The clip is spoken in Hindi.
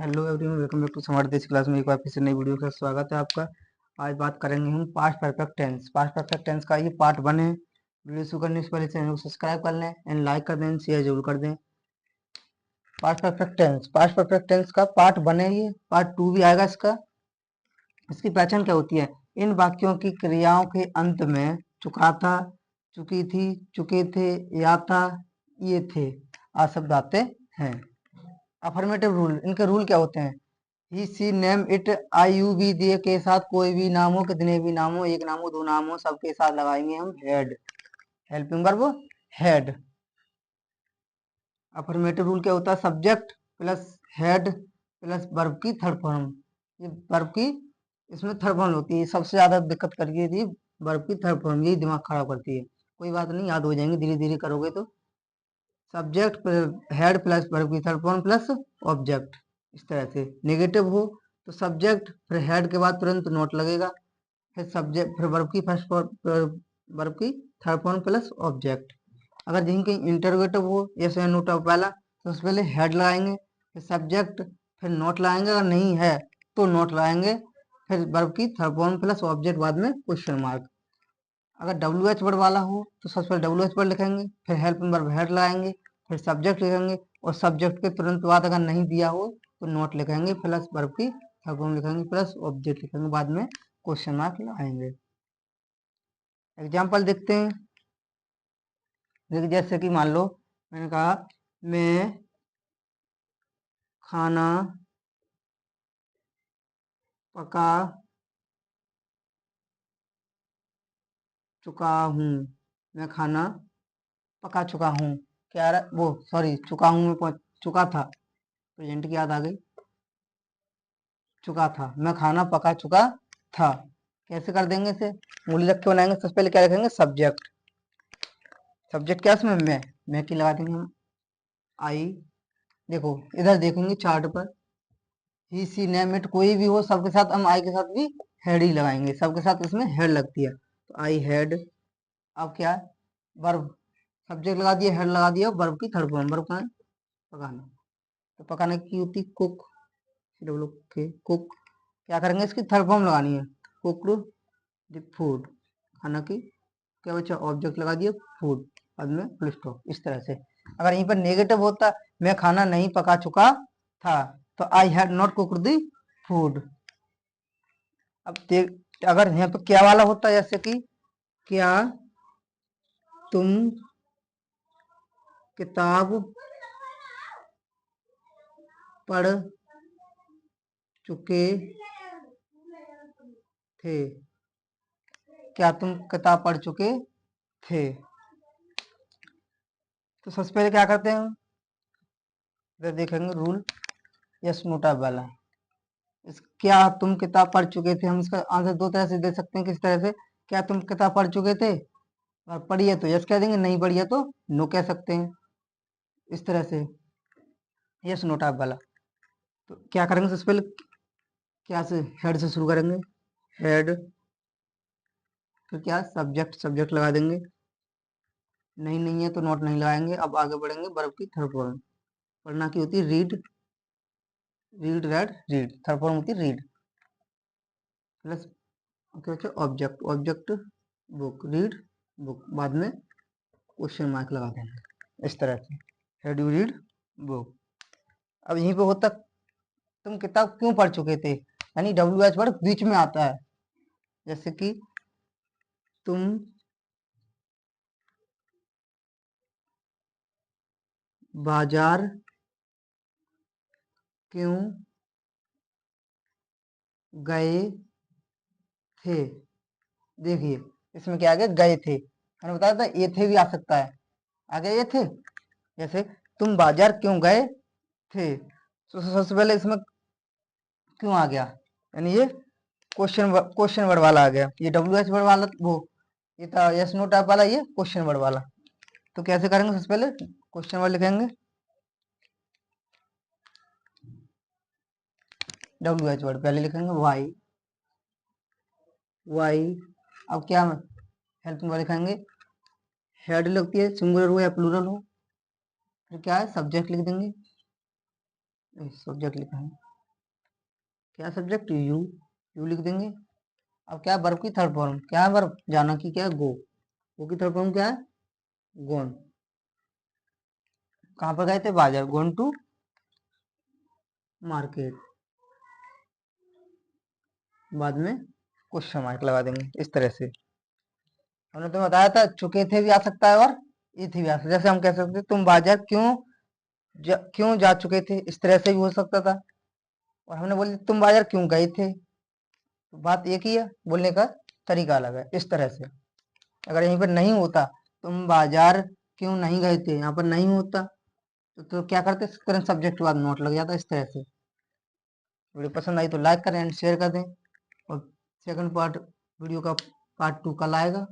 Hello everyone, welcome back to smart Desh class में एक बार फिर से नई वीडियो का स्वागत है आपका। आज बात करेंगे हम past perfect tense. Past perfect tense का ये पार्ट 1 है। वीडियो शुरू करने से पहले चैनल को सब्सक्राइब कर लें एंड लाइक कर दें, शेयर जरूर कर दें। पास्ट परफेक्ट टेंस का पार्ट 1 है, ये पार्ट 2 भी आएगा इसका। इसकी पहचान क्या होती है? इन वाक्यों की क्रियाओं के अंत में चुका था, चुकी थी, चुके थे, या था, ये थे आ शब्द आते हैं। अफर्मेटिव रूल, इनके रूल क्या होते हैं? He she name it, I you be दिए के साथ कोई भी नाम हो, कितने भी नाम हो, एक नाम हो, दो नाम हो, सबके साथ लगाएंगे हम head. Helping verb head. Affirmative rule क्या होता है? Subject plus head plus verb की थर्ड फॉर्म। ये वर्ब की इसमें थर्ड फॉर्म होती है, सबसे ज्यादा दिक्कत करती थी वर्ब की थर्ड फॉर्म, यही दिमाग खराब करती है। कोई बात नहीं, याद हो जाएंगे धीरे धीरे करोगे तो। सब्जेक्ट हेड प्लस वर्ब की थर्ड फॉर्म प्लस ऑब्जेक्ट। इस तरह से नेगेटिव हो तो सब्जेक्ट फिर हेड के बाद तुरंत नोट लगेगा, फिर सब्जेक्ट, फिर वर्ब की फर्स्ट वर्ब की थर्ड फॉर्म प्लस ऑब्जेक्ट। अगर कहीं कहीं इंटरोगेटिव हो, यस या नो टाइप वाला, तो उससे पहले हेड लगाएंगे, फिर सब्जेक्ट, फिर नोट लगाएंगे, अगर नहीं है तो नोट लगाएंगे, फिर वर्ब की थर्ड फॉर्म प्लस ऑब्जेक्ट, बाद में क्वेश्चन मार्क। अगर डब्ल्यू एच वर्ड वाला हो तो सबसे पहले डब्ल्यू एच वर्ड लिखेंगे, फिर हेल्पिंग वर्ब हेड लगाएंगे, फिर सब्जेक्ट लिखेंगे, और सब्जेक्ट के तुरंत बाद अगर नहीं दिया हो तो नोट लिखेंगे, प्लस वर्ब की थर्ड फॉर्म लिखेंगे, प्लस ऑब्जेक्ट लिखेंगे, बाद में क्वेश्चन मार्क लगाएंगे। एग्जाम्पल देखते हैं। देखिए, जैसे कि मान लो मैंने कहा मैं खाना पका चुका हूँ। मैं खाना पका चुका हूँ। क्या वो सॉरी, चुका हूँ में चुका था, प्रेजेंट की याद आ गई। चुका था, मैं खाना पका चुका था। कैसे कर देंगे इसे? मूली रख के बनाएंगे। सबसे पहले क्या लिखेंगे? सब्जेक्ट। सब्जेक्ट क्या उसमें? मैं की लगा देंगे हम, आई। देखो इधर देखेंगे चार्ट पर, ही सी नेम इट, कोई भी हो सबके साथ हम आई के साथ भी हेड ही लगाएंगे, सबके साथ इसमें हेड लगती है, तो आई हेड। अब क्या है? वर्ब। सब्जेक्ट लगा दिया, हेड लगा दिया, वर्ब की थर्ड फॉर्म। वर्ब कहाँ है? पकाना। तो पकाने की होती कुक, कुक। क्या करेंगे? इसकी थर्ड फॉर्म लगानी है, कुकड द फूड। खाना की क्या बच्चा? ऑब्जेक्ट लगा दिया फूड, बाद में फुल स्टॉप। इस तरह से। अगर यहीं पर नेगेटिव होता, मैं खाना नहीं पका चुका था, तो I had not cooked the food. अब देख, अगर यहाँ पर क्या वाला होता, जैसे कि क्या तुम किताब पढ़ चुके थे। क्या तुम किताब पढ़ चुके थे? तो सबसे पहले क्या करते हैं? इधर देखेंगे रूल, यस नोटा वाला। क्या तुम किताब पढ़ चुके थे, हम इसका आंसर दो तरह से दे सकते हैं। किस तरह से? क्या तुम किताब पढ़ चुके थे, और पढ़ी है तो यस कह देंगे, नहीं पढ़ी है तो नो कह सकते हैं। इस तरह से यस नोटा वाला। तो क्या करेंगे? सबसे पहले क्या से हेड से शुरू करेंगे, हेड, फिर क्या? सब्जेक्ट। सब्जेक्ट लगा देंगे, नहीं है तो नोट नहीं लगाएंगे। अब आगे बढ़ेंगे, वर्ब की थर्ड फॉर्म। पढ़ना की होती है read, read red read, third form होती है रीड, प्लस क्या होता है? Object. Object book, read book, बाद में क्वेश्चन मार्क लगा देंगे। इस तरह से हेड यू रीड बुक। अब यहीं पे होता, तुम किताब क्यों पढ़ चुके थे, यानी डब्ल्यू एच वर्ड बीच में आता है। जैसे कि तुम बाजार क्यों गए थे। देखिए इसमें क्या आ गया? गए थे। मैंने बताया था ये थे भी आ सकता है, आगे ये थे। जैसे तुम बाजार क्यों गए थे, तो सबसे पहले इसमें क्यों आ गया, यानी ये क्वेश्चन वर्ड वाला आ गया। ये डब्ल्यू एच वर्ड वाला वो, ये था यस नो टाइप वाला, ये क्वेश्चन वर्ड वाला। तो कैसे करेंगे? सबसे पहले क्वेश्चन वर्ड लिखेंगे, डब्ल्यू एच वर्ड पहले लिखेंगे, वाई। वाई। अब क्या हेल्पिंग वर्ड लिखेंगे, हेड लगती है, सिंगुलर हो या प्लूरल हो। फिर क्या है? सब्जेक्ट लिख देंगे, सब्जेक्ट लिखेंगे, क्या सब्जेक्ट यू, यू लिख देंगे। अब क्या वर्ब की थर्ड फॉर्म, क्या है वर्ब, जाना की क्या है गो, गो की थर्ड फॉर्म क्या है गोन। कहाँ पर गए थे बाजार, गोन टू मार्केट, बाद में क्वेश्चन मार्क लगा देंगे इस तरह से। हमने तुम्हें बताया था चुके थे भी आ सकता है और ये थी भी आ सकता है। जैसे हम कह सकते तुम बाजार क्यों जा चुके थे, इस तरह से भी हो सकता था। और हमने बोली तुम बाजार क्यों गए थे, तो बात एक ही है, बोलने का तरीका अलग है, इस तरह से। अगर यहीं पर नहीं होता तुम बाजार क्यों नहीं गए थे, यहाँ पर नहीं होता तो क्या करते, तुरंत सब्जेक्ट के बाद नोट लग जाता इस तरह से। वीडियो पसंद आई तो लाइक करें एंड शेयर कर दें। और सेकंड पार्ट वीडियो का पार्ट 2 कल आएगा।